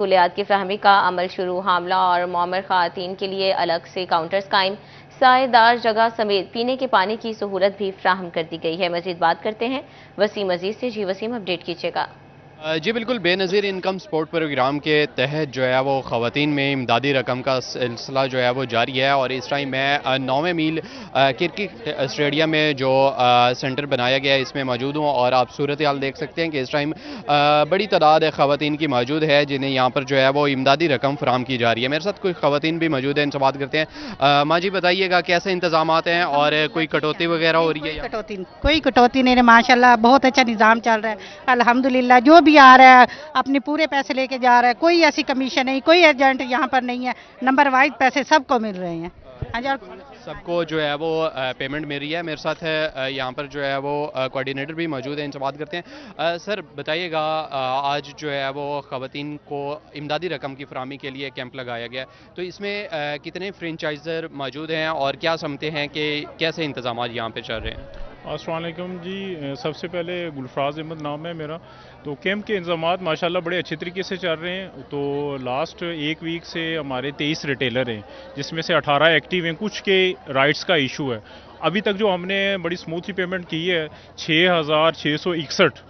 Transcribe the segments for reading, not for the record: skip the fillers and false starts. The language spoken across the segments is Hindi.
सहूलियात की फ्राहमी का अमल शुरू। हामला और मौमर खवातीन के लिए अलग से काउंटर्स कायम। सायेदार जगह समेत पीने के पानी की सहूलत भी फ्राहम कर दी गई है। मजीद बात करते हैं वसीम अजीज से। जी वसीम, अपडेट कीजिएगा। जी बिल्कुल, बेनज़ीर इनकम सपोर्ट प्रोग्राम के तहत जो है वो ख़वातीन में इमदादी रकम का सिलसिला जो है वो जारी है। और इस टाइम मैं 9वें मील क्रिकेट स्टेडियम में जो सेंटर बनाया गया है इसमें मौजूद हूँ। और आप सूरत हाल देख सकते हैं कि इस टाइम बड़ी तादाद ख़वातीन की मौजूद है जिन्हें यहाँ पर जो है वो इमदादी रकम फराम की जा रही है। मेरे साथ कोई ख़वातीन भी मौजूद है, इनसे बात करते हैं। माँ जी बताइएगा कैसे इंतजाम हैं और कोई कटौती वगैरह हो रही है? कोई कटौती नहीं है माशाल्लाह, बहुत अच्छा निज़ाम चल रहा है अल्हम्दुलिल्लाह। जो भी आ रहा है अपने पूरे पैसे लेके जा रहा है, कोई ऐसी कमीशन नहीं, कोई एजेंट यहाँ पर नहीं है। नंबर वाइज पैसे सबको मिल रहे हैं। सबको जो है वो पेमेंट मिल रही है। मेरे साथ है यहाँ पर जो है वो कोऑर्डिनेटर भी मौजूद है, इनसे बात करते हैं। सर बताइएगा, आज जो है वो ख़वातीन को इमदादी रकम की फराहमी के लिए कैंप लगाया गया है, तो इसमें कितने फ्रेंचाइजर मौजूद हैं और क्या समझते हैं कि कैसे इंतजाम यहाँ पे चल रहे हैं? अस्सलाम वालेकुम जी। सबसे पहले गुलफराज अहमद नाम है मेरा। तो कैंप के इंतजाम माशाल्लाह बड़े अच्छे तरीके से चल रहे हैं। तो लास्ट एक वीक से हमारे 23 रिटेलर हैं जिसमें से 18 एक्टिव हैं। कुछ के राइट्स का इशू है। अभी तक जो हमने बड़ी स्मूथली पेमेंट की है 6,661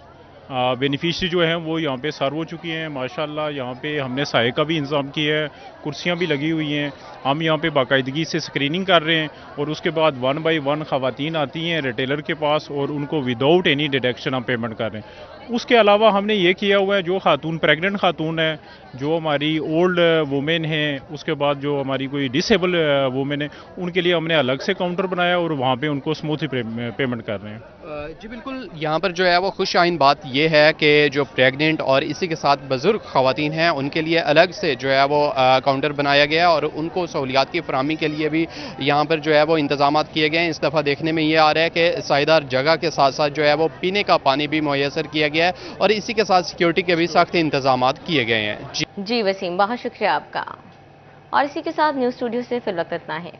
बेनिफिशरी जो हैं वो यहाँ पे सर्व हो चुकी हैं माशाल्लाह। यहाँ पे हमने साए का भी इंतज़ाम किया है, कुर्सियाँ भी लगी हुई हैं। हम यहाँ पे बाकायदगी से स्क्रीनिंग कर रहे हैं और उसके बाद 1 बाई 1 ख़वातीन आती हैं रिटेलर के पास और उनको विदाउट एनी डिडक्शन हम पेमेंट कर रहे हैं। उसके अलावा हमने ये किया हुआ है, जो खातून प्रेग्नेंट खातून है, जो हमारी ओल्ड वुमेन हैं, उसके बाद जो हमारी कोई डिसेबल वुमेन है, उनके लिए हमने अलग से काउंटर बनाया और वहाँ पे उनको स्मूथली पेमेंट कर रहे हैं। जी बिल्कुल, यहाँ पर जो है वो खुश आइन बात ये है कि जो प्रेग्नेंट और इसी के साथ बुजुर्ग ख़वातीन हैं उनके लिए अलग से जो है वो काउंटर बनाया गया है और उनको सहूलियात की फराहमी के लिए भी यहाँ पर जो है वो इंतजाम किए गए हैं। इस दफ़ा देखने में ये आ रहा है कि सायेदार जगह के साथ साथ जो है वो पीने का पानी भी मुयसर किया गया है और इसी के साथ सिक्योरिटी के भी सख्त इंतजाम किए गए हैं। जी वसीम, बहुत शुक्रिया आपका। और इसी के साथ न्यूज़ स्टूडियो से फिर वक्त इतना है।